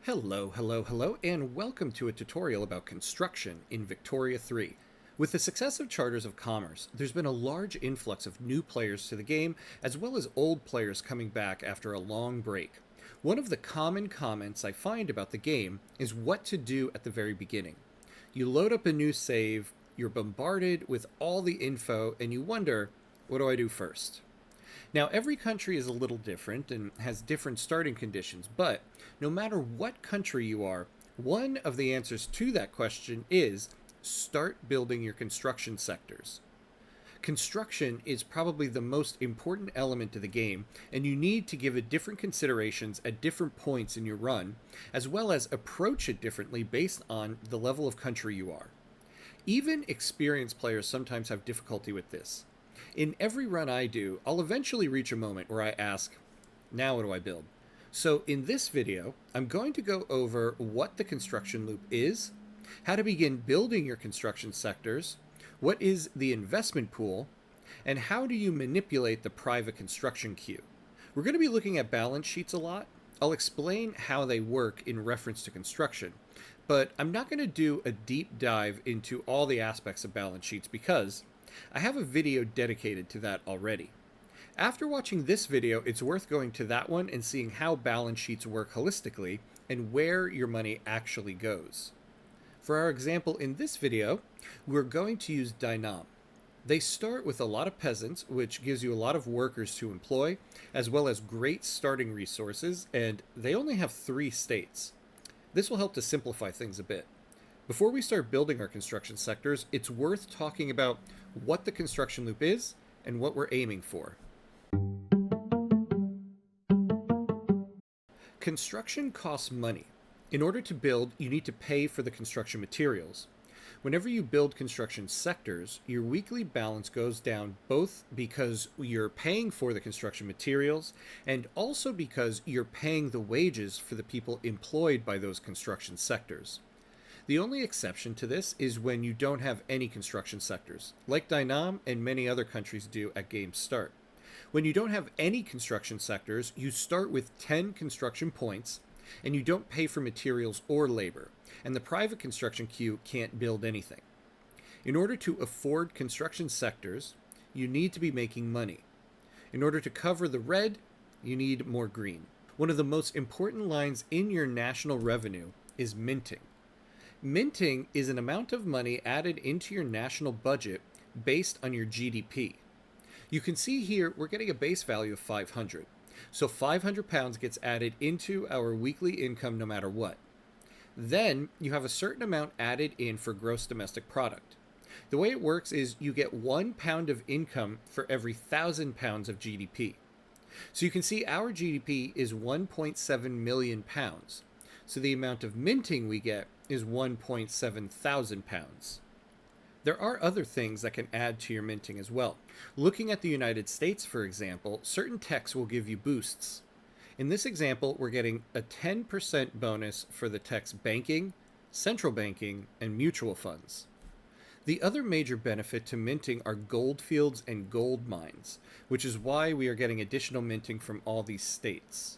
Hello, and welcome to a tutorial about construction in Victoria 3. With the success of Charters of Commerce, there's been a large influx of new players to the game, as well as old players coming back after a long break. One of the common comments I find about the game is what to do at the very beginning. You load up a new save, you're bombarded with all the info, and you wonder, what do I do first? Now, every country is a little different and has different starting conditions, but no matter what country you are, one of the answers to that question is start building your construction sectors. Construction is probably the most important element of the game, and you need to give it different considerations at different points in your run, as well as approach it differently based on the level of country you are. Even experienced players sometimes have difficulty with this. In every run I do, I'll eventually reach a moment where I ask, now what do I build? So in this video, I'm going to go over what the construction loop is, how to begin building your construction sectors, what is the investment pool, and how do you manipulate the private construction queue. We're going to be looking at balance sheets a lot. I'll explain how they work in reference to construction, but I'm not going to do a deep dive into all the aspects of balance sheets because I have a video dedicated to that already. After watching this video, it's worth going to that one and seeing how balance sheets work holistically and where your money actually goes. For our example in this video, we're going to use Dynam. They start with a lot of peasants, which gives you a lot of workers to employ, as well as great starting resources, and they only have 3 states. This will help to simplify things a bit. Before we start building our construction sectors, it's worth talking about what the construction loop is and what we're aiming for. Construction costs money. In order to build, you need to pay for the construction materials. Whenever you build construction sectors, your weekly balance goes down both because you're paying for the construction materials and also because you're paying the wages for the people employed by those construction sectors. The only exception to this is when you don't have any construction sectors, like Dynam and many other countries do at game start. When you don't have any construction sectors, you start with 10 construction points, and you don't pay for materials or labor, and the private construction queue can't build anything. In order to afford construction sectors, you need to be making money. In order to cover the red, you need more green. One of the most important lines in your national revenue is minting. Minting is an amount of money added into your national budget based on your GDP. You can see here we're getting a base value of 500. So 500 pounds gets added into our weekly income no matter what. Then you have a certain amount added in for gross domestic product. The way it works is you get 1 pound of income for every 1,000 pounds of GDP. So you can see our GDP is 1.7 million pounds. So the amount of minting we get is 1.7 thousand pounds. There are other things that can add to your minting as well. Looking at the United States, for example, certain techs will give you boosts. In this example, we're getting a 10% bonus for the techs banking, central banking, and mutual funds. The other major benefit to minting are gold fields and gold mines, which is why we are getting additional minting from all these states.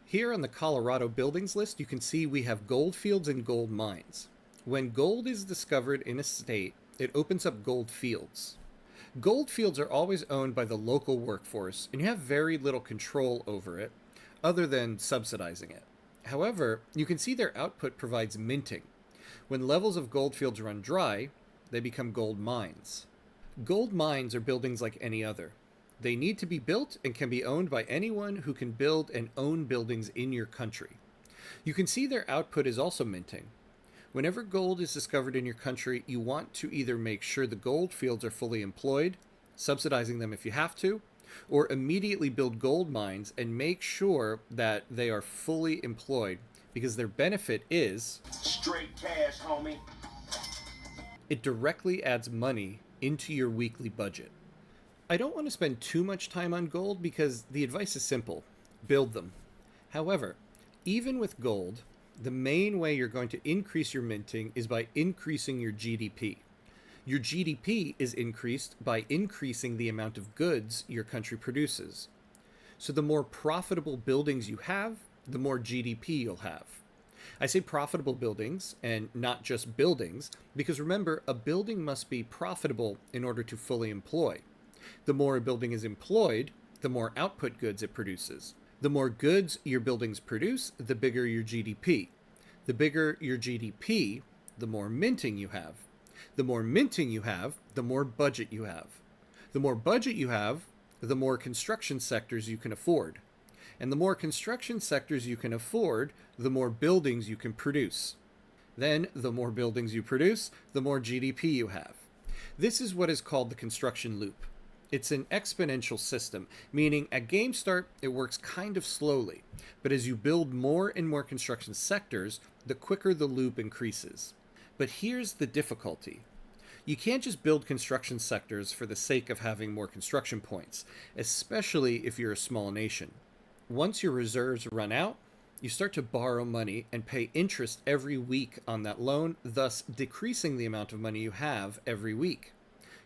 Here on the Colorado buildings list, you can see we have gold fields and gold mines. When gold is discovered in a state, it opens up gold fields. Gold fields are always owned by the local workforce, and you have very little control over it, other than subsidizing it. However, you can see their output provides minting. When levels of gold fields run dry, they become gold mines. Gold mines are buildings like any other. They need to be built and can be owned by anyone who can build and own buildings in your country. You can see their output is also minting. Whenever gold is discovered in your country, you want to either make sure the gold fields are fully employed, subsidizing them if you have to, or immediately build gold mines and make sure that they are fully employed, because their benefit is straight cash, homie. It directly adds money into your weekly budget. I don't want to spend too much time on gold because the advice is simple. Build them. However, even with gold, the main way you're going to increase your minting is by increasing your GDP. Your GDP is increased by increasing the amount of goods your country produces. So the more profitable buildings you have, the more GDP you'll have. I say profitable buildings and not just buildings because remember, a building must be profitable in order to fully employ. The more a building is employed, the more output goods it produces. The more goods your buildings produce, the bigger your GDP. The bigger your GDP, the more minting you have. The more minting you have, the more budget you have. The more budget you have, the more construction sectors you can afford. And the more construction sectors you can afford, the more buildings you can produce. Then, the more buildings you produce, the more GDP you have. This is what is called the construction loop. It's an exponential system, meaning at game start, it works kind of slowly. But as you build more and more construction sectors, the quicker the loop increases. But here's the difficulty. You can't just build construction sectors for the sake of having more construction points, especially if you're a small nation. Once your reserves run out, you start to borrow money and pay interest every week on that loan, thus decreasing the amount of money you have every week.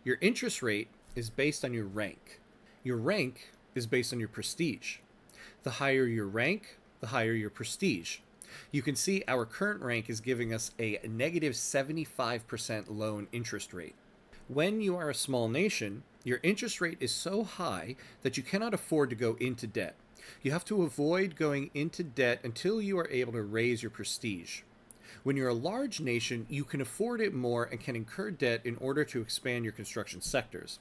Your interest rate is based on your rank. Your rank is based on your prestige. The higher your rank, the higher your prestige. You can see our current rank is giving us a negative 75% loan interest rate. When you are a small nation, your interest rate is so high that you cannot afford to go into debt. You have to avoid going into debt until you are able to raise your prestige. When you're a large nation, you can afford it more and can incur debt in order to expand your construction sectors.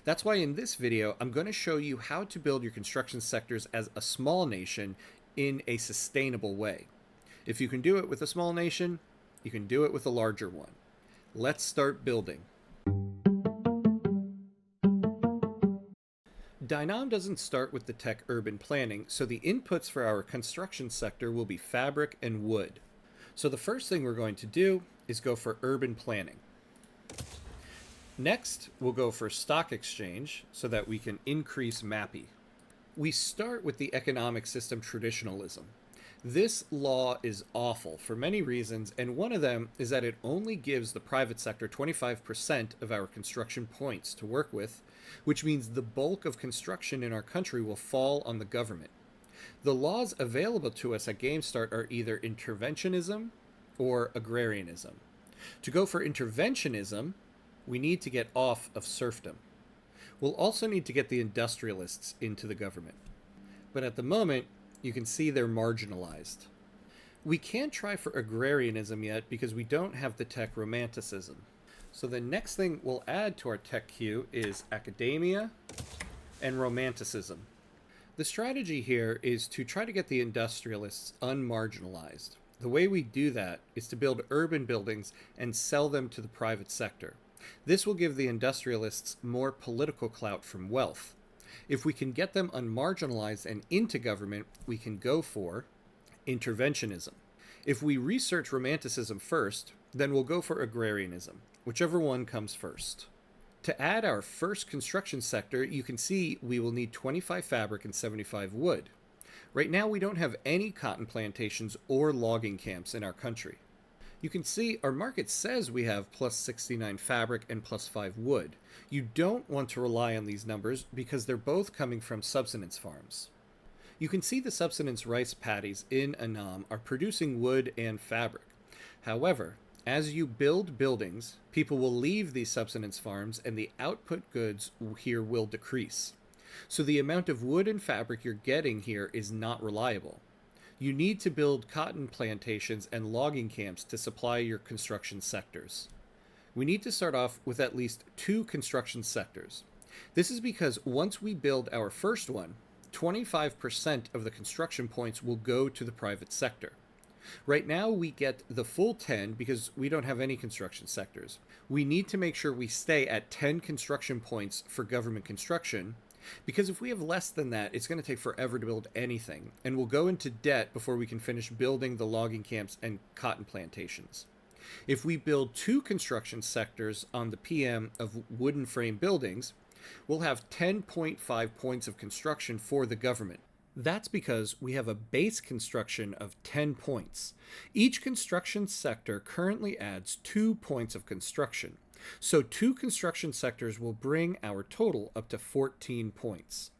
That's why in this video, I'm going to show you how to build your construction sectors as a small nation in a sustainable way. If you can do it with a small nation, you can do it with a larger one. Let's start building. Dynam doesn't start with the tech urban planning, so the inputs for our construction sector will be fabric and wood. So the first thing we're going to do is go for urban planning. Next, we'll go for stock exchange so that we can increase MAPI. We start with the economic system traditionalism. This law is awful for many reasons, and one of them is that it only gives the private sector 25% of our construction points to work with, which means the bulk of construction in our country will fall on the government. The laws available to us at GameStart are either interventionism or agrarianism. To go for interventionism, we need to get off of serfdom. We'll also need to get the industrialists into the government. But at the moment, you can see they're marginalized. We can't try for agrarianism yet because we don't have the tech romanticism. So the next thing we'll add to our tech queue is academia and romanticism. The strategy here is to try to get the industrialists unmarginalized. The way we do that is to build urban buildings and sell them to the private sector. This will give the industrialists more political clout from wealth. If we can get them unmarginalized and into government, we can go for interventionism. If we research romanticism first, then we'll go for agrarianism, whichever one comes first. To add our first construction sector, you can see we will need 25 fabric and 75 wood. Right now, we don't have any cotton plantations or logging camps in our country. You can see our market says we have plus 69 fabric and plus 5 wood. You don't want to rely on these numbers because they're both coming from subsistence farms. You can see the subsistence rice paddies in Annam are producing wood and fabric. However, as you build buildings, people will leave these subsistence farms and the output goods here will decrease. So the amount of wood and fabric you're getting here is not reliable. You need to build cotton plantations and logging camps to supply your construction sectors. We need to start off with at least 2 construction sectors. This is because once we build our first one, 25% of the construction points will go to the private sector. Right now we get the full 10 because we don't have any construction sectors. We need to make sure we stay at 10 construction points for government construction, because if we have less than that, it's going to take forever to build anything, and we'll go into debt before we can finish building the logging camps and cotton plantations. If we build 2 construction sectors on the PM of wooden frame buildings, we'll have 10.5 points of construction for the government. That's because we have a base construction of 10 points. Each construction sector currently adds 2 points of construction. So 2 construction sectors will bring our total up to 14 points.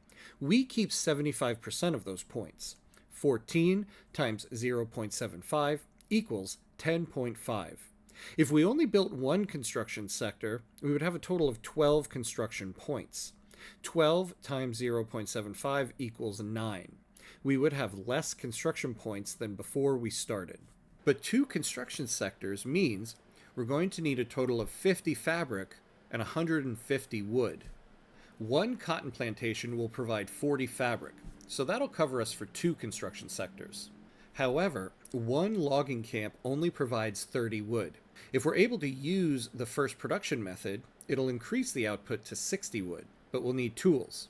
We keep 75% of those points. 14 times 0.75 equals 10.5. If we only built one construction sector, we would have a total of 12 construction points. 12 times 0.75 equals 9. We would have less construction points than before we started. But two construction sectors means we're going to need a total of 50 fabric and 150 wood. One cotton plantation will provide 40 fabric, so that'll cover us for two construction sectors. However, one logging camp only provides 30 wood. If we're able to use the first production method, it'll increase the output to 60 wood, but we'll need tools,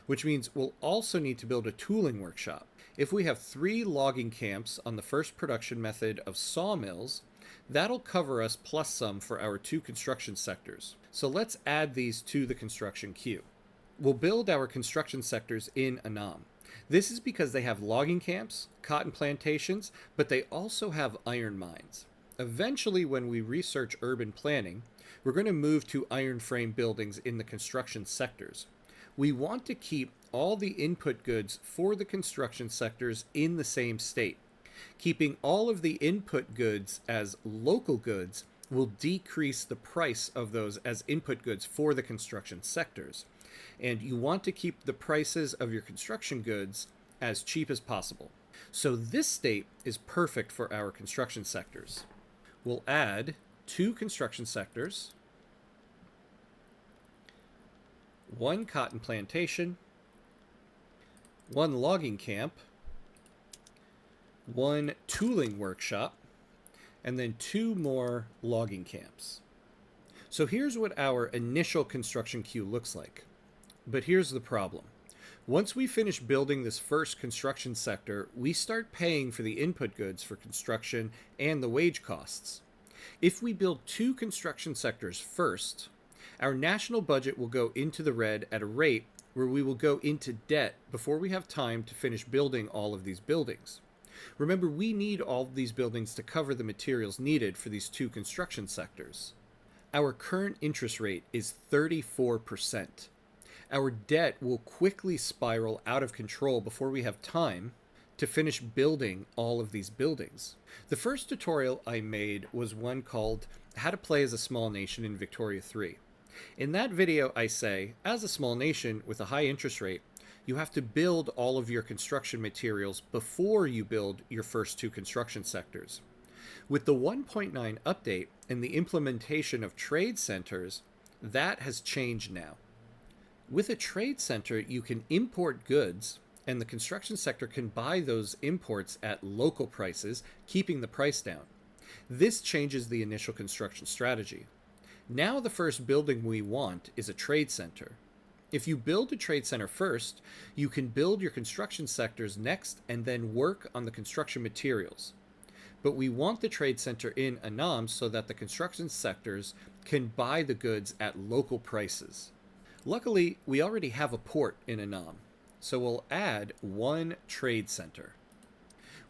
which means we'll also need to build a tooling workshop. If we have 3 logging camps on the first production method of sawmills, that'll cover us plus some for our 2 construction sectors. So let's add these to the construction queue. We'll build our construction sectors in Annam. This is because they have logging camps, cotton plantations, but they also have iron mines. Eventually, when we research urban planning, we're going to move to iron frame buildings in the construction sectors. We want to keep all the input goods for the construction sectors in the same state. Keeping all of the input goods as local goods will decrease the price of those as input goods for the construction sectors. And you want to keep the prices of your construction goods as cheap as possible. So this state is perfect for our construction sectors. We'll add 2 construction sectors, 1 cotton plantation, 1 logging camp, 1 tooling workshop, and then 2 more logging camps. So here's what our initial construction queue looks like. But here's the problem. Once we finish building this first construction sector, we start paying for the input goods for construction and the wage costs. If we build 2 construction sectors first, our national budget will go into the red at a rate where we will go into debt before we have time to finish building all of these buildings. Remember, we need all of these buildings to cover the materials needed for these 2 construction sectors. Our current interest rate is 34%. Our debt will quickly spiral out of control before we have time to finish building all of these buildings. The first tutorial I made was one called How to Play as a Small Nation in Victoria 3. In that video I say, as a small nation with a high interest rate, you have to build all of your construction materials before you build your first 2 construction sectors. With the 1.9 update and the implementation of trade centers, that has changed now. With a trade center, you can import goods, and the construction sector can buy those imports at local prices, keeping the price down. This changes the initial construction strategy. Now the first building we want is a trade center. If you build a trade center first, you can build your construction sectors next and then work on the construction materials. But we want the trade center in Annam so that the construction sectors can buy the goods at local prices. Luckily, we already have a port in Annam, so we'll add 1 trade center.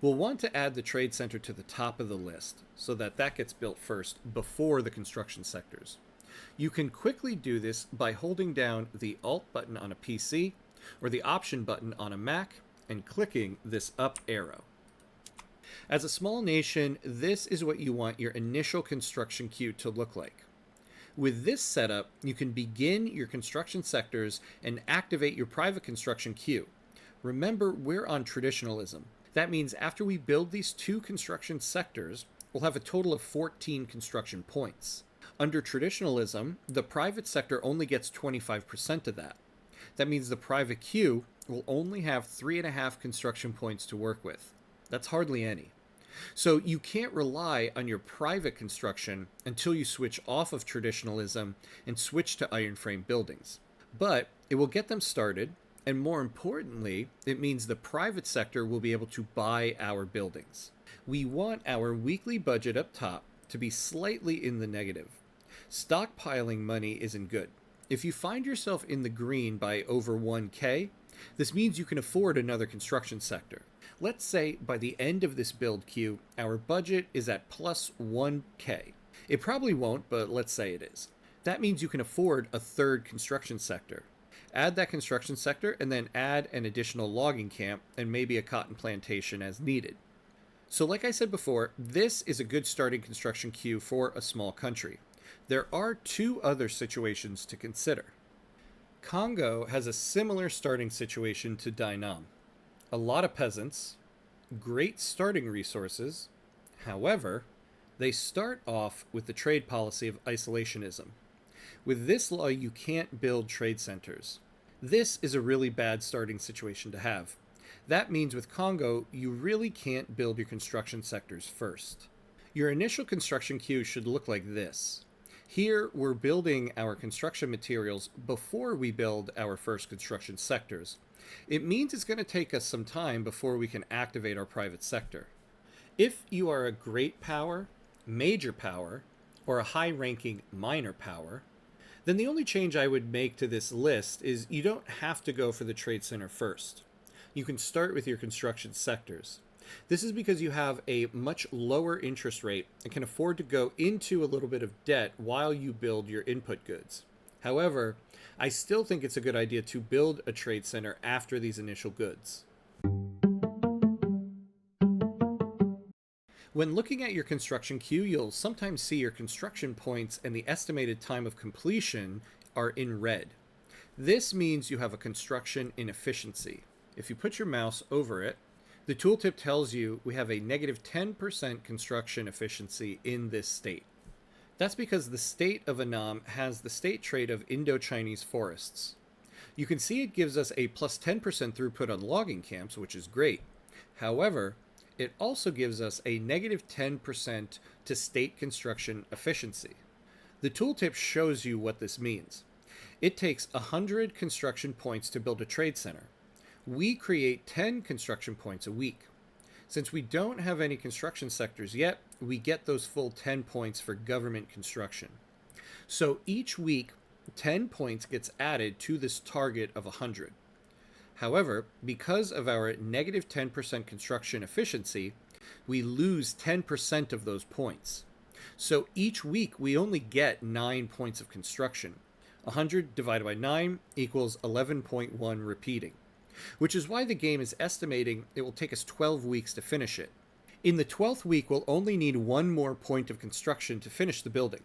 We'll want to add the trade center to the top of the list so that that gets built first before the construction sectors. You can quickly do this by holding down the Alt button on a PC or the Option button on a Mac and clicking this up arrow. As a small nation, this is what you want your initial construction queue to look like. With this setup, you can begin your construction sectors and activate your private construction queue. Remember, we're on traditionalism. That means after we build these 2 construction sectors, we'll have a total of 14 construction points. Under traditionalism, the private sector only gets 25% of that. That means the private queue will only have 3.5 construction points to work with. That's hardly any. So you can't rely on your private construction until you switch off of traditionalism and switch to iron frame buildings. But it will get them started, and more importantly, it means the private sector will be able to buy our buildings. We want our weekly budget up top to be slightly in the negative. Stockpiling money isn't good. If you find yourself in the green by over 1K, this means you can afford another construction sector. Let's say by the end of this build queue, our budget is at plus 1K. It probably won't, but let's say it is. That means you can afford a 3rd construction sector. Add that construction sector and then add an additional logging camp and maybe a cotton plantation as needed. So, like I said before, this is a good starting construction queue for a small country. There are two other situations to consider. Congo has a similar starting situation to Dainam. A lot of peasants, great starting resources. However, they start off with the trade policy of isolationism. With this law, you can't build trade centers. This is a really bad starting situation to have. That means with Congo, you really can't build your construction sectors first. Your initial construction queue should look like this. Here, we're building our construction materials before we build our first construction sectors. It means it's going to take us some time before we can activate our private sector. If you are a great power, major power, or a high ranking minor power, then the only change I would make to this list is you don't have to go for the trade center first. You can start with your construction sectors. This is because you have a much lower interest rate and can afford to go into a little bit of debt while you build your input goods. However, I still think it's a good idea to build a trade center after these initial goods. When looking at your construction queue, you'll sometimes see your construction points and the estimated time of completion are in red. This means you have a construction inefficiency. If you put your mouse over it, the tooltip tells you we have a negative 10% construction efficiency in this state. That's because the state of Annam has the state trait of Indo-Chinese forests. You can see it gives us a plus 10% throughput on logging camps, which is great. However, it also gives us a negative 10% to state construction efficiency. The tooltip shows you what this means. It takes 100 construction points to build a trade center. We create 10 construction points a week. Since we don't have any construction sectors yet, we get those full 10 points for government construction. So each week, 10 points gets added to this target of 100. However, because of our negative 10% construction efficiency, we lose 10% of those points. So each week we only get 9 points of construction. 100 divided by 9 equals 11.1 repeating, which is why the game is estimating it will take us 12 weeks to finish it. In the 12th week, we'll only need one more point of construction to finish the building.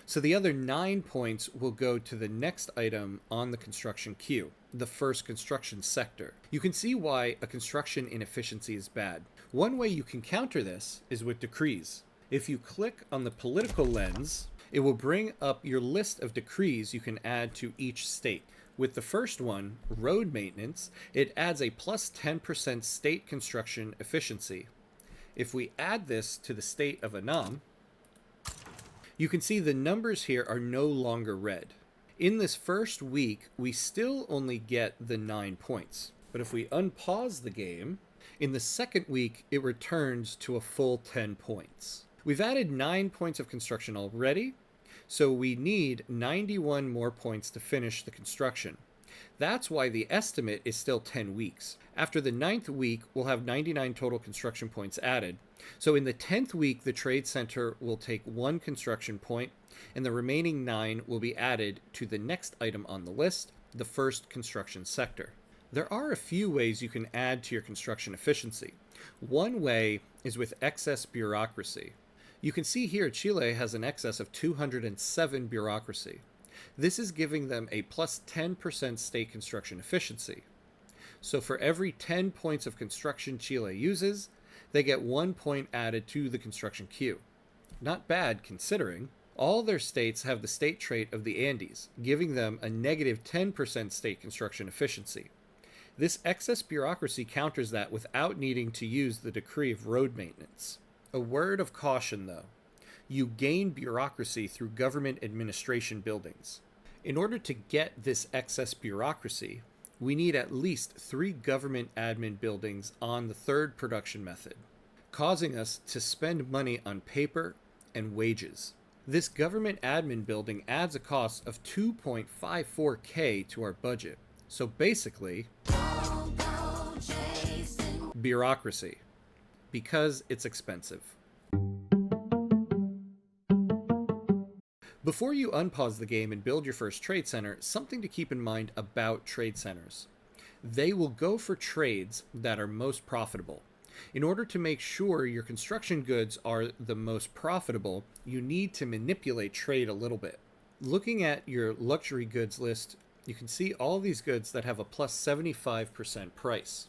So the other 9 points will go to the next item on the construction queue, the first construction sector. You can see why a construction inefficiency is bad. One way you can counter this is with decrees. If you click on the political lens, it will bring up your list of decrees you can add to each state. With the first one, road maintenance, it adds a plus 10% state construction efficiency. If we add this to the state of Annam, you can see the numbers here are no longer red. In this first week, we still only get the 9 points. But if we unpause the game, in the second week, it returns to a full 10 points. We've added 9 points of construction already, so we need 91 more points to finish the construction. That's why the estimate is still 10 weeks. After the 9th week, we'll have 99 total construction points added. So in the 10th week, the trade center will take 1 construction point, and the remaining 9 will be added to the next item on the list, the first construction sector. There are a few ways you can add to your construction efficiency. One way is with excess bureaucracy. You can see here Chile has an excess of 207 bureaucracy. This is giving them a plus 10% state construction efficiency. So for every 10 points of construction Chile uses, they get 1 point added to the construction queue. Not bad considering. All their states have the state trait of the Andes, giving them a negative 10% state construction efficiency. This excess bureaucracy counters that without needing to use the decree of road maintenance. A word of caution, though. You gain bureaucracy through government administration buildings. In order to get this excess bureaucracy, we need at least 3 government admin buildings on the third production method, causing us to spend money on paper and wages. This government admin building adds a cost of 2.54K to our budget. So basically, bureaucracy, because it's expensive. Before you unpause the game and build your first trade center, something to keep in mind about trade centers. They will go for trades that are most profitable. In order to make sure your construction goods are the most profitable, you need to manipulate trade a little bit. Looking at your luxury goods list, you can see all these goods that have a plus 75% price.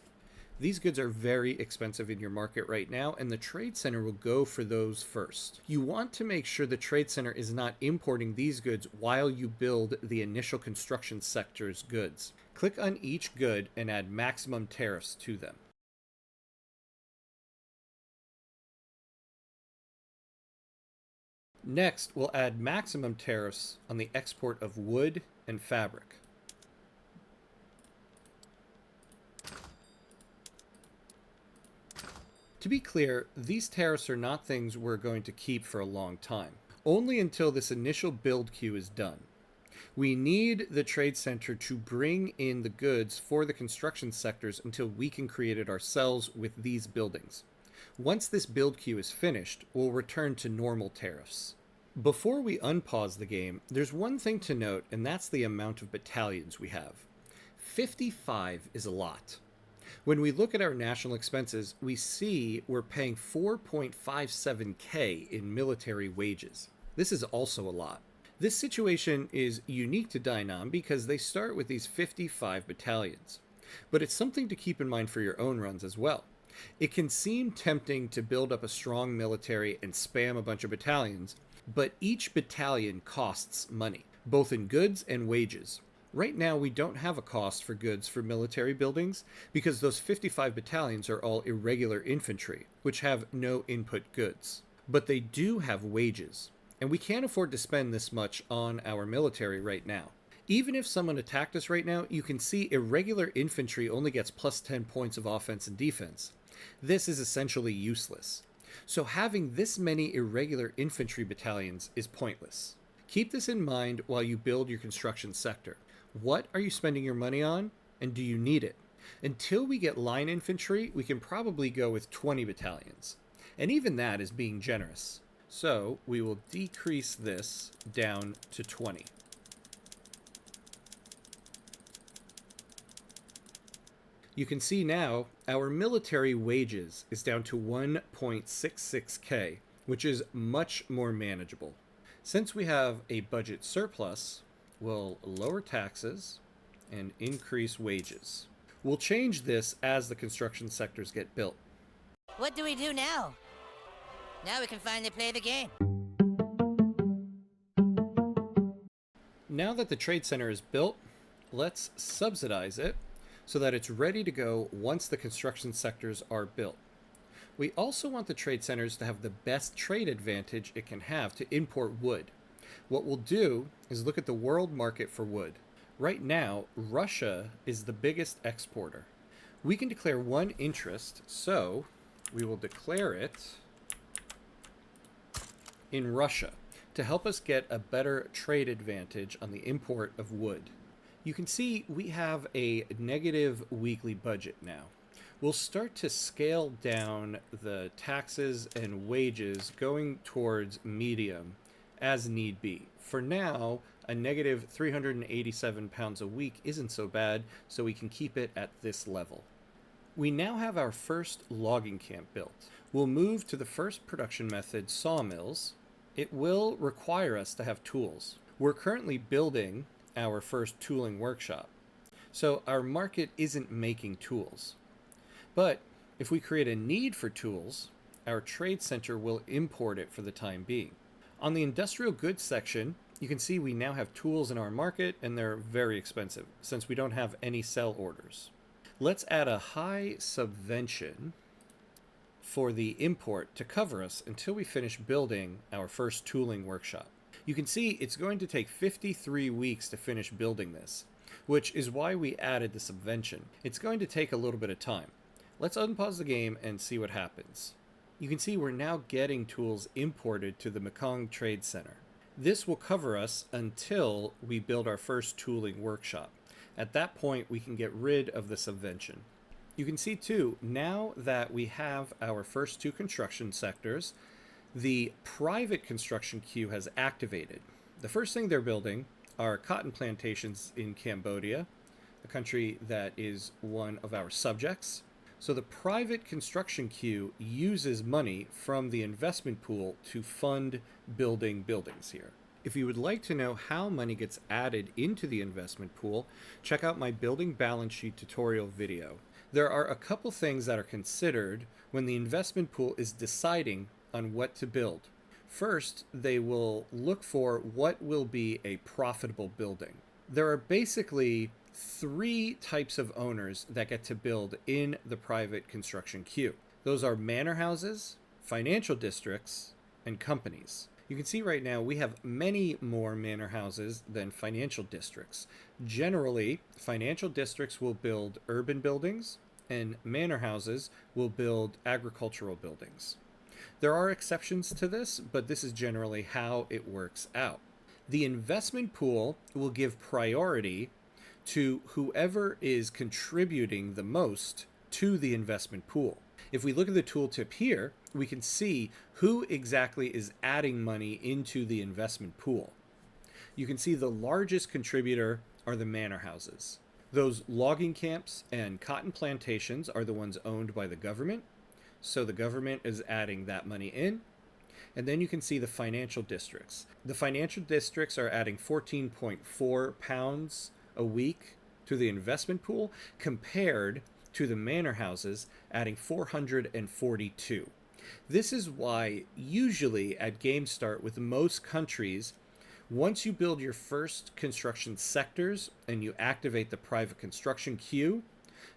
These goods are very expensive in your market right now, and the Trade Center will go for those first. You want to make sure the Trade Center is not importing these goods while you build the initial construction sector's goods. Click on each good and add maximum tariffs to them. Next, we'll add maximum tariffs on the export of wood and fabric. To be clear, these tariffs are not things we're going to keep for a long time, only until this initial build queue is done. We need the trade center to bring in the goods for the construction sectors until we can create it ourselves with these buildings. Once this build queue is finished, we'll return to normal tariffs. Before we unpause the game, there's one thing to note, and that's the amount of battalions we have. 55 is a lot. When we look at our national expenses, we see we're paying 4.57K in military wages. This is also a lot. This situation is unique to Dynam because they start with these 55 battalions. But it's something to keep in mind for your own runs as well. It can seem tempting to build up a strong military and spam a bunch of battalions, but each battalion costs money, both in goods and wages. Right now, we don't have a cost for goods for military buildings because those 55 battalions are all irregular infantry, which have no input goods. But they do have wages, and we can't afford to spend this much on our military right now. Even if someone attacked us right now, you can see irregular infantry only gets plus 10 points of offense and defense. This is essentially useless. So having this many irregular infantry battalions is pointless. Keep this in mind while you build your construction sector. What are you spending your money on, and do you need it? Until we get line infantry, we can probably go with 20 battalions. And even that is being generous. So we will decrease this down to 20. You can see now our military wages is down to 1.66K, which is much more manageable. Since we have a budget surplus, we'll lower taxes and increase wages. We'll change this as the construction sectors get built. What do we do now? Now we can finally play the game. Now that the trade center is built, let's subsidize it so that it's ready to go once the construction sectors are built. We also want the trade centers to have the best trade advantage it can have to import wood. What we'll do is look at the world market for wood. Right now, Russia is the biggest exporter. We can declare one interest, so we will declare it in Russia to help us get a better trade advantage on the import of wood. You can see we have a negative weekly budget now. We'll start to scale down the taxes and wages going towards medium as need be. For now, a negative 387 pounds a week isn't so bad, so we can keep it at this level. We now have our first logging camp built. We'll move to the first production method, sawmills. It will require us to have tools. We're currently building our first tooling workshop, so our market isn't making tools. But if we create a need for tools, our trade center will import it for the time being. On the industrial goods section, you can see we now have tools in our market, and they're very expensive since we don't have any sell orders. Let's add a high subvention for the import to cover us until we finish building our first tooling workshop. You can see it's going to take 53 weeks to finish building this, which is why we added the subvention. It's going to take a little bit of time. Let's unpause the game and see what happens. You can see we're now getting tools imported to the Mekong Trade Center. This will cover us until we build our first tooling workshop. At that point, we can get rid of the subvention. You can see too, now that we have our first two construction sectors, the private construction queue has activated. The first thing they're building are cotton plantations in Cambodia, a country that is one of our subjects. So the private construction queue uses money from the investment pool to fund building buildings here. If you would like to know how money gets added into the investment pool, check out my building balance sheet tutorial video. There are a couple things that are considered when the investment pool is deciding on what to build. First, they will look for what will be a profitable building. There are basically three types of owners that get to build in the private construction queue. Those are manor houses, financial districts, and companies. You can see right now we have many more manor houses than financial districts. Generally, financial districts will build urban buildings, and manor houses will build agricultural buildings. There are exceptions to this, but this is generally how it works out. The investment pool will give priority to whoever is contributing the most to the investment pool. If we look at the tooltip here, we can see who exactly is adding money into the investment pool. You can see the largest contributor are the manor houses. Those logging camps and cotton plantations are the ones owned by the government, so the government is adding that money in. And then you can see the financial districts. The financial districts are adding 14.4 pounds a week to the investment pool compared to the manor houses adding 442. This is why usually at game start with most countries, once you build your first construction sectors and you activate the private construction queue,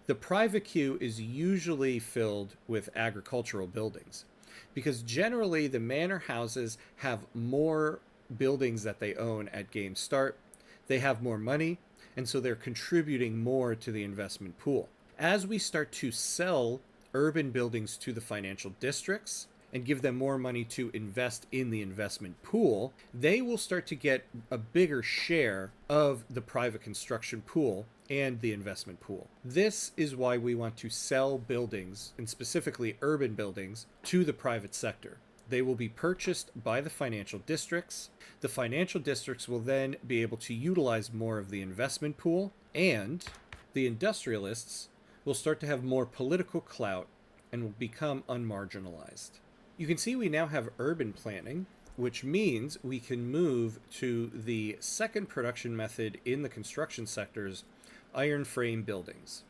the private queue is usually filled with agricultural buildings, because generally the manor houses have more buildings that they own at game start. They have more money, and so they're contributing more to the investment pool. As we start to sell urban buildings to the financial districts and give them more money to invest in the investment pool, they will start to get a bigger share of the private construction pool and the investment pool. This is why we want to sell buildings, and specifically urban buildings, to the private sector. They will be purchased by the financial districts. The financial districts will then be able to utilize more of the investment pool, and the industrialists will start to have more political clout and will become unmarginalized. You can see we now have urban planning, which means we can move to the second production method in the construction sectors, iron frame buildings.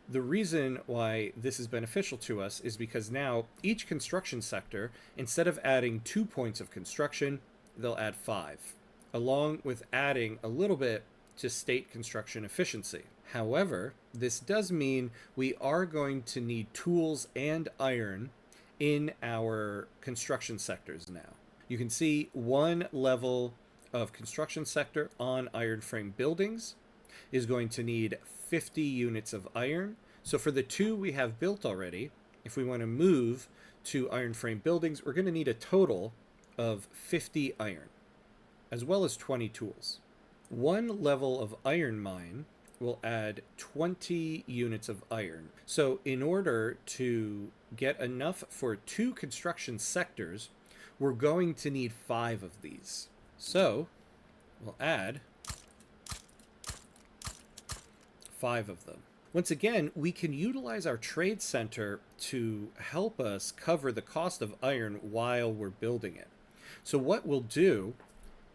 The reason why this is beneficial to us is because now each construction sector, instead of adding 2 points of construction, they'll add 5, along with adding a little bit to state construction efficiency. However, this does mean we are going to need tools and iron in our construction sectors now. You can see one level of construction sector on iron frame buildings is going to need 50 units of iron. So for the 2 we have built already, if we want to move to iron frame buildings, we're going to need a total of 50 iron, as well as 20 tools. One level of iron mine will add 20 units of iron. So in order to get enough for 2 construction sectors, we're going to need 5 of these. So we'll add 5 of them. Once again, we can utilize our trade center to help us cover the cost of iron while we're building it. So what we'll do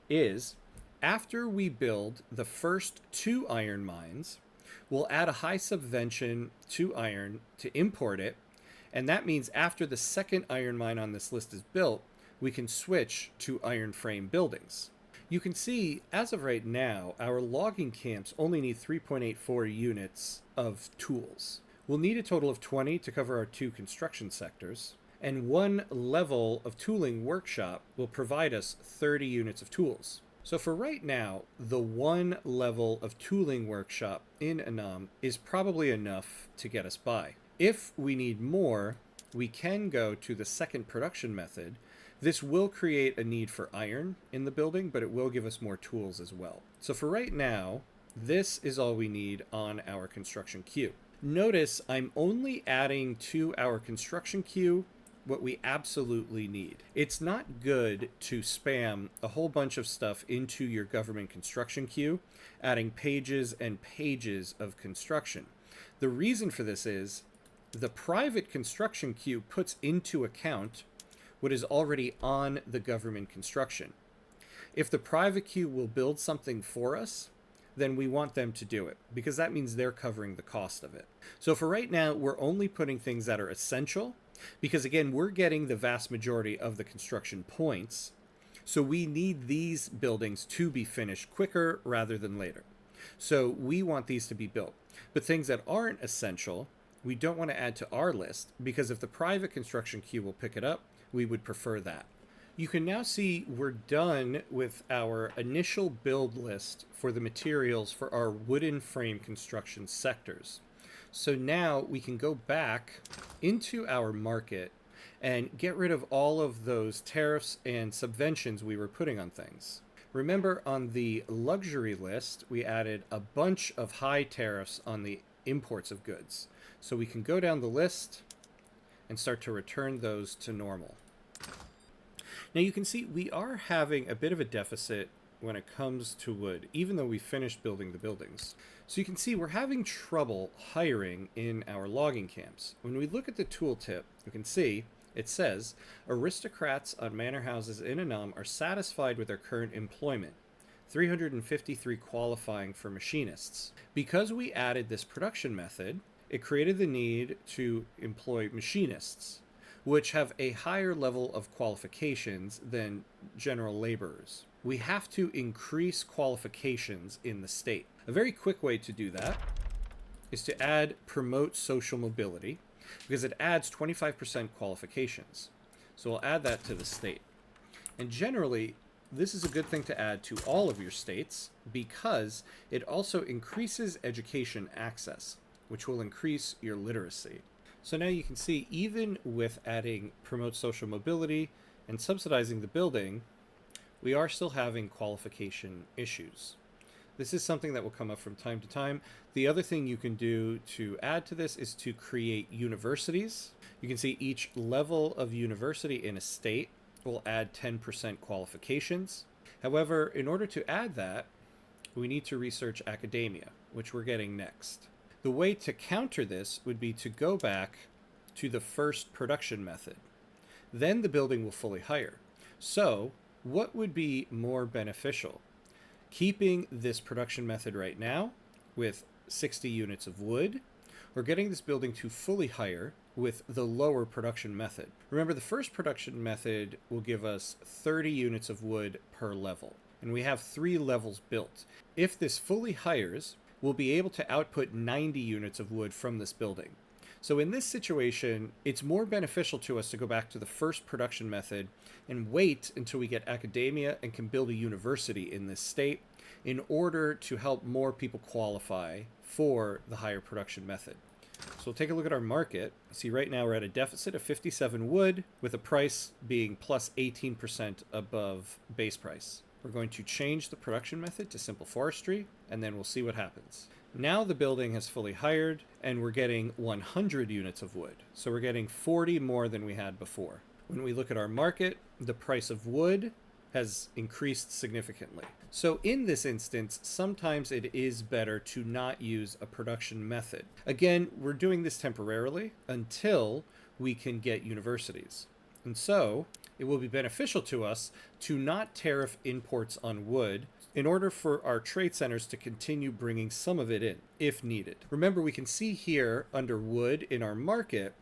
is, after we build the first 2 iron mines, we'll add a high subvention to iron to import it, and that means after the second iron mine on this list is built, we can switch to iron frame buildings. You can see, as of right now, our logging camps only need 3.84 units of tools. We'll need a total of 20 to cover our 2 construction sectors, and 1 level of tooling workshop will provide us 30 units of tools. So for right now, the 1 level of tooling workshop in Annam is probably enough to get us by. If we need more, we can go to the second production method. This will create a need for iron in the building, but it will give us more tools as well. So for right now, this is all we need on our construction queue. Notice I'm only adding to our construction queue what we absolutely need. It's not good to spam a whole bunch of stuff into your government construction queue, adding pages and pages of construction. The reason for this is The private construction queue puts into account what is already on the government construction. If the private queue will build something for us, then we want them to do it, because that means they're covering the cost of it. So for right now, we're only putting things that are essential, because again, we're getting the vast majority of the construction points. So we need these buildings to be finished quicker rather than later. So we want these to be built. But things that aren't essential, we don't want to add to our list, because if the private construction queue will pick it up, we would prefer that. You can now see we're done with our initial build list for the materials for our wooden frame construction sectors. So now we can go back into our market and get rid of all of those tariffs and subventions we were putting on things. Remember, on the luxury list, we added a bunch of high tariffs on the imports of goods. So we can go down the list and start to return those to normal. Now you can see we are having a bit of a deficit when it comes to wood, even though we finished building the buildings. So you can see we're having trouble hiring in our logging camps. When we look at the tooltip, you can see it says, aristocrats on manor houses in Annam are satisfied with their current employment. 353 qualifying for machinists. Because we added this production method, it created the need to employ machinists, which have a higher level of qualifications than general laborers. We have to increase qualifications in the state. A very quick way to do that is to add promote social mobility, because it adds 25% qualifications. So we'll add that to the state. And generally, this is a good thing to add to all of your states, because it also increases education access, which will increase your literacy. So now you can see, even with adding promote social mobility and subsidizing the building, we are still having qualification issues. This is something that will come up from time to time. The other thing you can do to add to this is to create universities. You can see each level of university in a state will add 10% qualifications. However, in order to add that, we need to research academia, which we're getting next. The way to counter this would be to go back to the first production method. Then the building will fully hire. So, what would be more beneficial? Keeping this production method right now with 60 units of wood, or getting this building to fully hire with the lower production method? Remember, the first production method will give us 30 units of wood per level, and we have 3 levels built. If this fully hires, we'll be able to output 90 units of wood from this building. So in this situation, it's more beneficial to us to go back to the first production method and wait until we get academia and can build a university in this state in order to help more people qualify for the higher production method. So we'll take a look at our market. See, right now we're at a deficit of 57 wood, with a price being plus 18% above base price. We're going to change the production method to simple forestry, and then we'll see what happens. Now the building has fully hired, and we're getting 100 units of wood. So we're getting 40 more than we had before. When we look at our market, the price of wood has increased significantly. So in this instance, sometimes it is better to not use a production method. Again, we're doing this temporarily until we can get universities. And so it will be beneficial to us to not tariff imports on wood in order for our trade centers to continue bringing some of it in if needed. Remember, we can see here under wood in our market,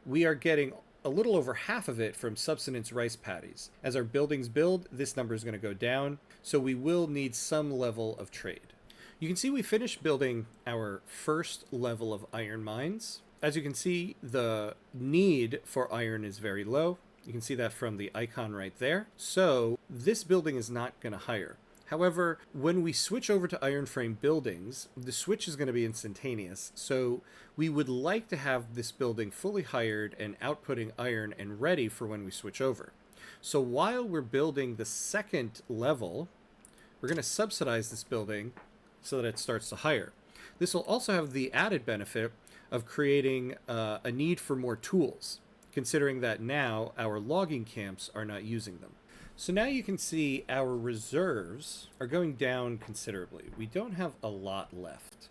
we are getting a little over half of it from subsistence rice paddies. As our buildings build, this number is going to go down, so we will need some level of trade. You can see we finished building our first level of iron mines. As you can see, the need for iron is very low. You can see that from the icon right there. So this building is not going to hire. However, when we switch over to iron frame buildings, the switch is going to be instantaneous. So we would like to have this building fully hired and outputting iron and ready for when we switch over. So while we're building the second level, we're going to subsidize this building so that it starts to hire. This will also have the added benefit of creating a need for more tools, considering that now our logging camps are not using them. So now you can see our reserves are going down considerably. We don't have a lot left.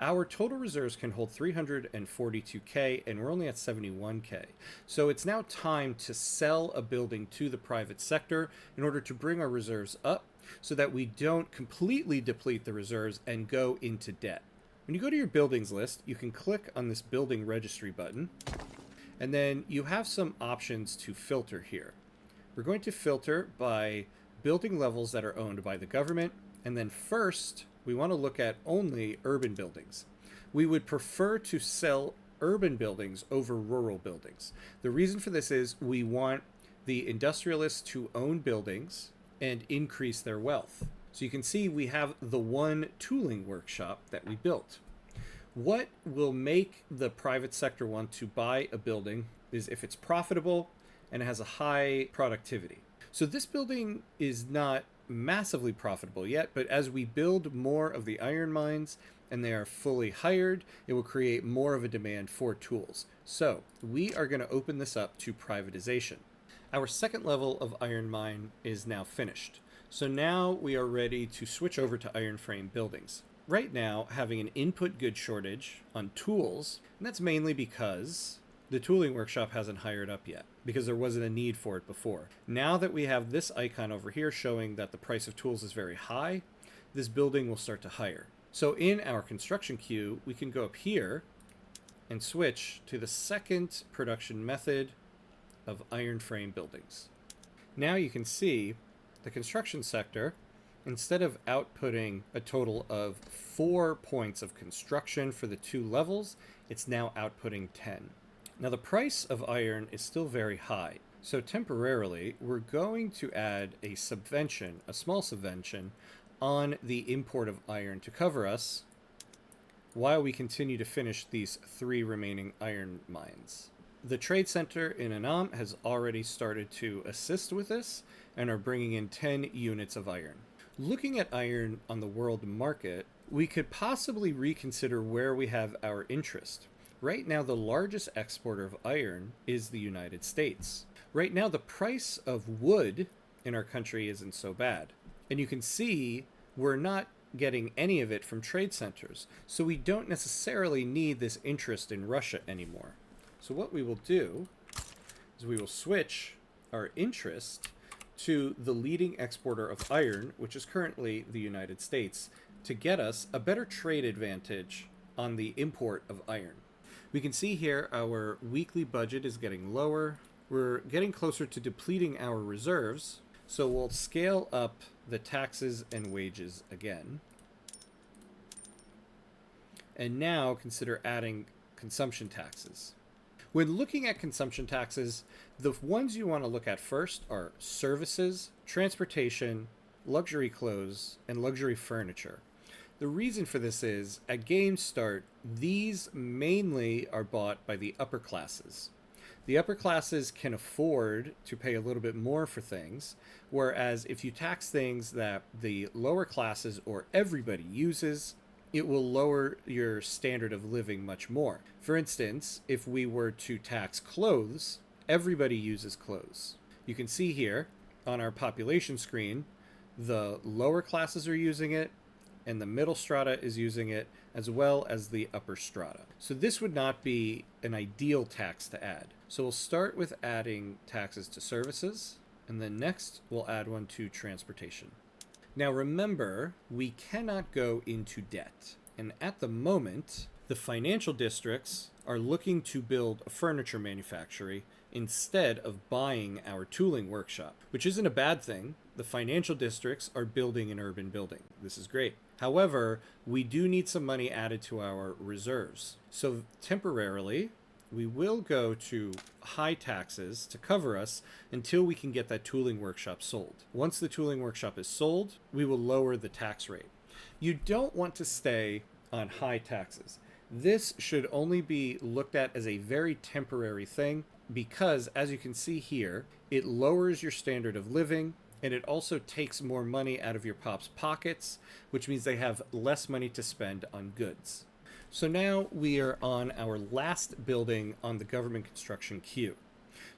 Our total reserves can hold 342K, and we're only at 71K. So it's now time to sell a building to the private sector in order to bring our reserves up so that we don't completely deplete the reserves and go into debt. When you go to your buildings list, you can click on this building registry button, and then you have some options to filter here. We're going to filter by building levels that are owned by the government, and then first, we want to look at only urban buildings. We would prefer to sell urban buildings over rural buildings. The reason for this is we want the industrialists to own buildings and increase their wealth. So you can see we have the one tooling workshop that we built. What will make the private sector want to buy a building is if it's profitable and it has a high productivity. So this building is not massively profitable yet, but as we build more of the iron mines and they are fully hired, it will create more of a demand for tools. So we are going to open this up to privatization. Our second level of iron mine is now finished. So now we are ready to switch over to iron frame buildings. Right now, having an input goods shortage on tools, and that's mainly because the tooling workshop hasn't hired up yet, because there wasn't a need for it before. Now that we have this icon over here showing that the price of tools is very high, this building will start to hire. So in our construction queue, we can go up here and switch to the second production method of iron frame buildings. Now you can see the construction sector, instead of outputting a total of 4 points of construction for the 2 levels, it's now outputting 10. Now the price of iron is still very high, so temporarily we're going to add a subvention, a small subvention, on the import of iron to cover us while we continue to finish these 3 remaining iron mines. The trade center in Annam has already started to assist with this and are bringing in 10 units of iron. Looking at iron on the world market, we could possibly reconsider where we have our interest. Right now, the largest exporter of iron is the United States. Right now, the price of wood in our country isn't so bad. And you can see we're not getting any of it from trade centers. So we don't necessarily need this interest in Russia anymore. So what we will do is we will switch our interest to the leading exporter of iron, which is currently the United States, to get us a better trade advantage on the import of iron. We can see here our weekly budget is getting lower. We're getting closer to depleting our reserves, so we'll scale up the taxes and wages again. And now consider adding consumption taxes. When looking at consumption taxes, the ones you want to look at first are services, transportation, luxury clothes, and luxury furniture. The reason for this is, at game start, these mainly are bought by the upper classes. The upper classes can afford to pay a little bit more for things, whereas if you tax things that the lower classes or everybody uses, it will lower your standard of living much more. For instance, if we were to tax clothes, everybody uses clothes. You can see here on our population screen, the lower classes are using it, and the middle strata is using it, as well as the upper strata. So this would not be an ideal tax to add. So we'll start with adding taxes to services, and then next we'll add one to transportation. Now remember, we cannot go into debt. And at the moment, the financial districts are looking to build a furniture manufactory instead of buying our tooling workshop, which isn't a bad thing. The financial districts are building an urban building. This is great. However, we do need some money added to our reserves. So temporarily, we will go to high taxes to cover us until we can get that tooling workshop sold. Once the tooling workshop is sold, we will lower the tax rate. You don't want to stay on high taxes. This should only be looked at as a very temporary thing because, as you can see here, it lowers your standard of living and it also takes more money out of your pop's pockets, which means they have less money to spend on goods. So now we are on our last building on the government construction queue.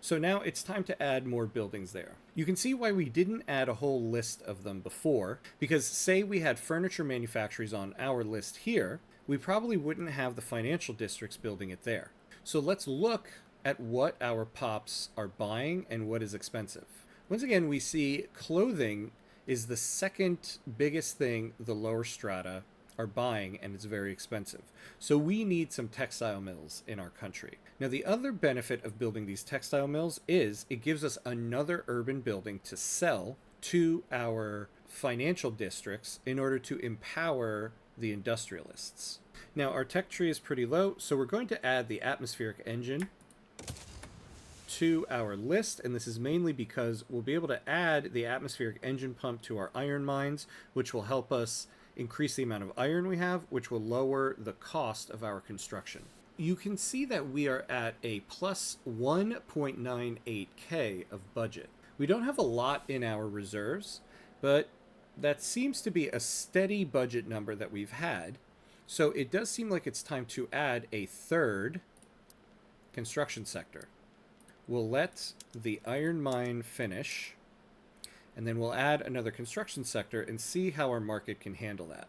So now it's time to add more buildings there. You can see why we didn't add a whole list of them before, because say we had furniture manufacturers on our list here, we probably wouldn't have the financial districts building it there. So let's look at what our pops are buying and what is expensive. Once again, we see clothing is the second biggest thing the lower strata are buying, and it's very expensive. So we need some textile mills in our country. Now, the other benefit of building these textile mills is it gives us another urban building to sell to our financial districts in order to empower the industrialists. Now, our tech tree is pretty low, so we're going to add the atmospheric engine to our list, and this is mainly because we'll be able to add the atmospheric engine pump to our iron mines, which will help us increase the amount of iron we have, which will lower the cost of our construction. You can see that we are at a plus 1.98k of budget. We don't have a lot in our reserves, but that seems to be a steady budget number that we've had. So it does seem like it's time to add a third construction sector. We'll let the iron mine finish, and then we'll add another construction sector and see how our market can handle that.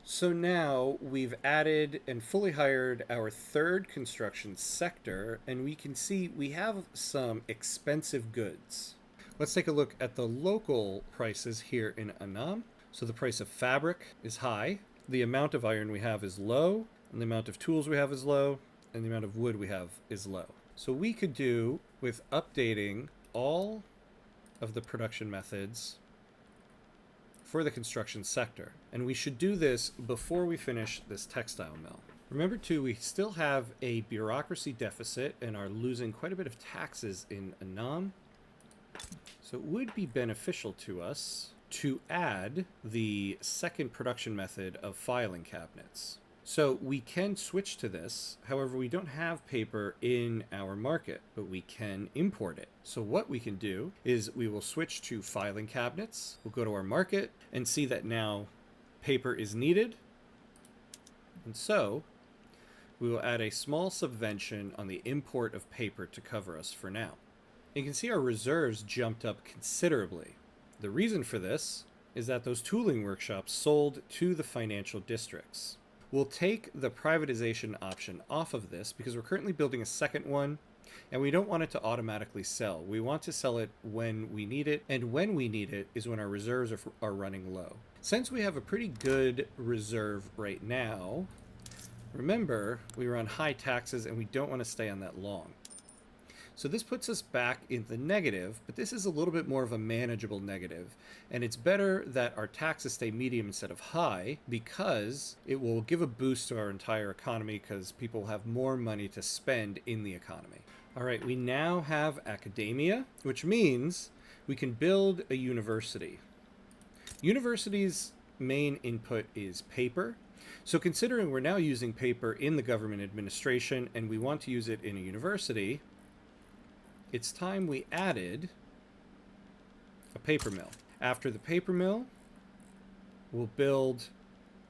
So now we've added and fully hired our third construction sector, and we can see we have some expensive goods. Let's take a look at the local prices here in Annam. So the price of fabric is high, the amount of iron we have is low, and the amount of tools we have is low, and the amount of wood we have is low. So we could do with updating all of the production methods for the construction sector. And we should do this before we finish this textile mill. Remember too, we still have a bureaucracy deficit and are losing quite a bit of taxes in Annam. So it would be beneficial to us to add the second production method of filing cabinets. So we can switch to this. However, we don't have paper in our market, but we can import it. So what we can do is we will switch to filing cabinets. We'll go to our market and see that now paper is needed. And so we will add a small subvention on the import of paper to cover us for now. You can see our reserves jumped up considerably. The reason for this is that those tooling workshops sold to the financial districts. We'll take the privatization option off of this because we're currently building a second one, and we don't want it to automatically sell. We want to sell it when we need it, and when we need it is when our reserves are running low. Since we have a pretty good reserve right now, remember, we were on high taxes and we don't want to stay on that long. So this puts us back in the negative, but this is a little bit more of a manageable negative. And it's better that our taxes stay medium instead of high because it will give a boost to our entire economy because people will have more money to spend in the economy. All right, we now have academia, which means we can build a university. University's main input is paper. So considering we're now using paper in the government administration and we want to use it in a university, it's time we added a paper mill. After the paper mill, we'll build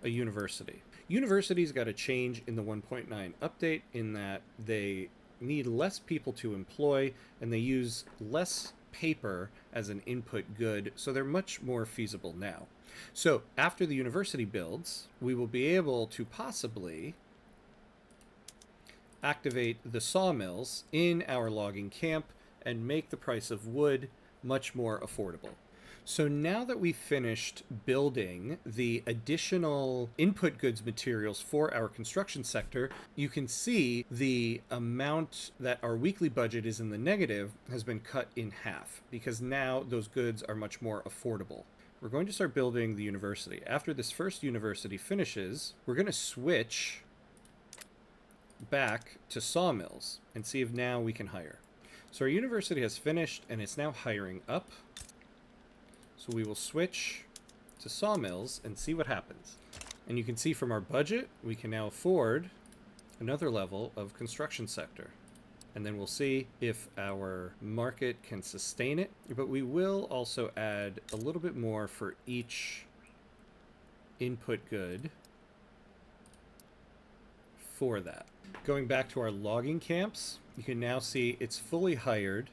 a university. Universities got a change in the 1.9 update in that they need less people to employ and they use less paper as an input good, so they're much more feasible now. So after the university builds, we will be able to possibly activate the sawmills in our logging camp and make the price of wood much more affordable. So now that we've finished building the additional input goods materials for our construction sector, you can see the amount that our weekly budget is in the negative has been cut in half because now those goods are much more affordable. We're going to start building the university. After this first university finishes, we're going to switch back to sawmills and see if now we can hire. So our university has finished and it's now hiring up. So we will switch to sawmills and see what happens. And you can see from our budget, we can now afford another level of construction sector. And then we'll see if our market can sustain it. But we will also add a little bit more for each input good for that. Going back to our logging camps, you can now see it's fully hired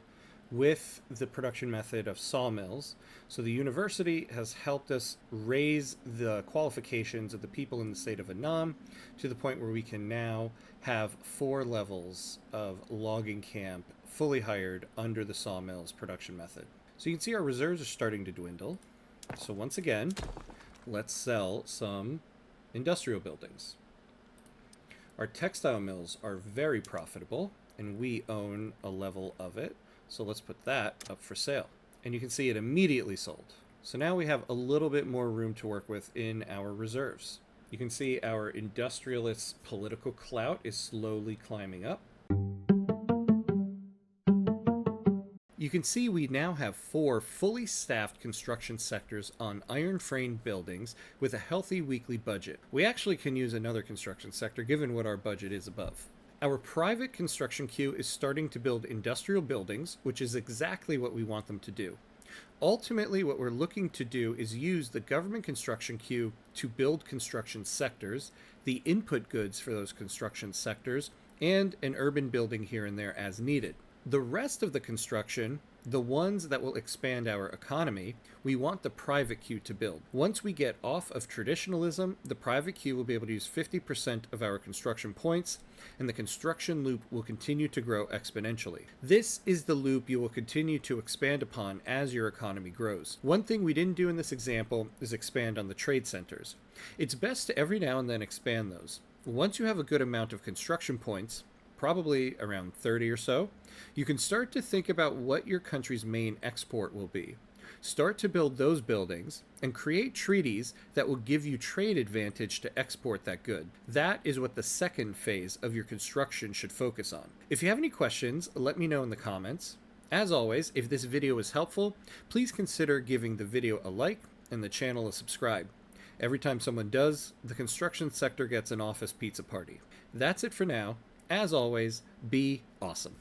with the production method of sawmills. So the university has helped us raise the qualifications of the people in the state of Annam to the point where we can now have 4 levels of logging camp fully hired under the sawmills production method. So you can see our reserves are starting to dwindle. So once again, let's sell some industrial buildings. Our textile mills are very profitable, and we own a level of it. So let's put that up for sale. And you can see it immediately sold. So now we have a little bit more room to work with in our reserves. You can see our industrialist political clout is slowly climbing up. You can see we now have 4 fully staffed construction sectors on iron frame buildings with a healthy weekly budget. We actually can use another construction sector given what our budget is above. Our private construction queue is starting to build industrial buildings, which is exactly what we want them to do. Ultimately, what we're looking to do is use the government construction queue to build construction sectors, the input goods for those construction sectors, and an urban building here and there as needed. The rest of the construction, the ones that will expand our economy, we want the private queue to build. Once we get off of traditionalism, the private queue will be able to use 50% of our construction points, and the construction loop will continue to grow exponentially. This is the loop you will continue to expand upon as your economy grows. One thing we didn't do in this example is expand on the trade centers. It's best to every now and then expand those. Once you have a good amount of construction points, probably around 30 or so, you can start to think about what your country's main export will be. Start to build those buildings and create treaties that will give you trade advantage to export that good. That is what the second phase of your construction should focus on. If you have any questions, let me know in the comments. As always, if this video was helpful, please consider giving the video a like and the channel a subscribe. Every time someone does, the construction sector gets an office pizza party. That's it for now. As always, be awesome.